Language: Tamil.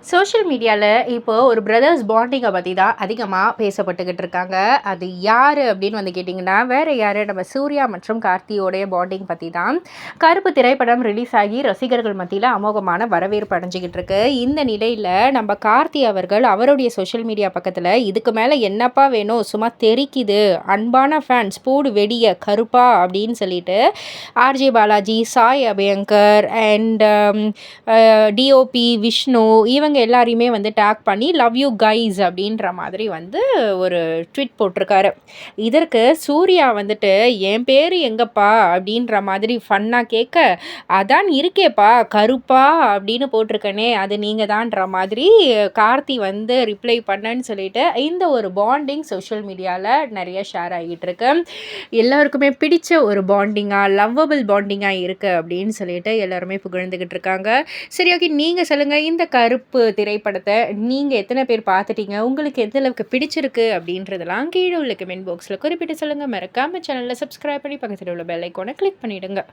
சோஷியல் மீடியாவில் இப்போ ஒரு பிரதர்ஸ் பாண்டிங்கை பற்றி தான் அதிகமாக பேசப்பட்டுக்கிட்டு இருக்காங்க. அது யார் அப்படின்னு வந்து கேட்டிங்கன்னா, வேறு யார், நம்ம சூர்யா மற்றும் கார்த்தியோடைய பாண்டிங் பற்றி தான். கருப்பு திரைப்படம் ரிலீஸ் ஆகி ரசிகர்கள் மத்தியில் அமோகமான வரவேற்பு அடைஞ்சிக்கிட்டு இருக்கு. இந்த நிலையில் நம்ம கார்த்தி அவர்கள் அவருடைய சோஷியல் மீடியா பக்கத்தில் இதுக்கு மேலே என்னப்பா வேணும், சும்மா தெரிக்குது, அன்பான ஃபேன்ஸ் பூடு வெடிய கருப்பா அப்படின்னு சொல்லிட்டு RJ Balaji, Sai Abhyankar and DOP Vishnu இவங்க எல்லாரையுமே வந்து டேக் பண்ணி லவ் யூ கைஸ் அப்படின்ற மாதிரி வந்து ஒரு ட்வீட் போட்டிருக்காரு. இதற்கு சூர்யா வந்துட்டு என் பேர் எங்கப்பா அப்படின்ற மாதிரி ஃபன்னாக கேட்க, அதான் இருக்கேப்பா கருப்பா அப்படின்னு போட்டிருக்கனே அது நீங்கள் தான்ற மாதிரி கார்த்தி வந்து ரிப்ளை பண்ணேன்னு சொல்லிட்டு இந்த ஒரு பாண்டிங் சோஷியல் மீடியாவில் நிறைய ஷேர் ஆகிட்டு இருக்கு. எல்லாருக்குமே பிடிச்ச ஒரு பாண்டிங்காக, லவ்வபிள் பாண்டிங்காக இருக்குது அப்படின்னு சொல்லிட்டு எல்லாருமே புகழ்ந்துக்கிட்டு இருக்காங்க. சரி, ஓகே, நீங்கள் சொல்லுங்கள், இந்த கருப்பு திரைப்படத்தை நீங்கள் எத்தனை பேர் பார்த்துட்டீங்க, உங்களுக்கு எந்த அளவுக்கு பிடிச்சிருக்கு அப்படின்றதெல்லாம் கீழே உள்ள கமெண்ட் பாக்ஸில் குறிப்பிட்டு சொல்லுங்கள். மறக்காமல் சேனலில் சப்ஸ்கிரைப் பண்ணி பக்கத்தில் உள்ள பெல் ஐக்கானை கிளிக் பண்ணிவிடுங்க.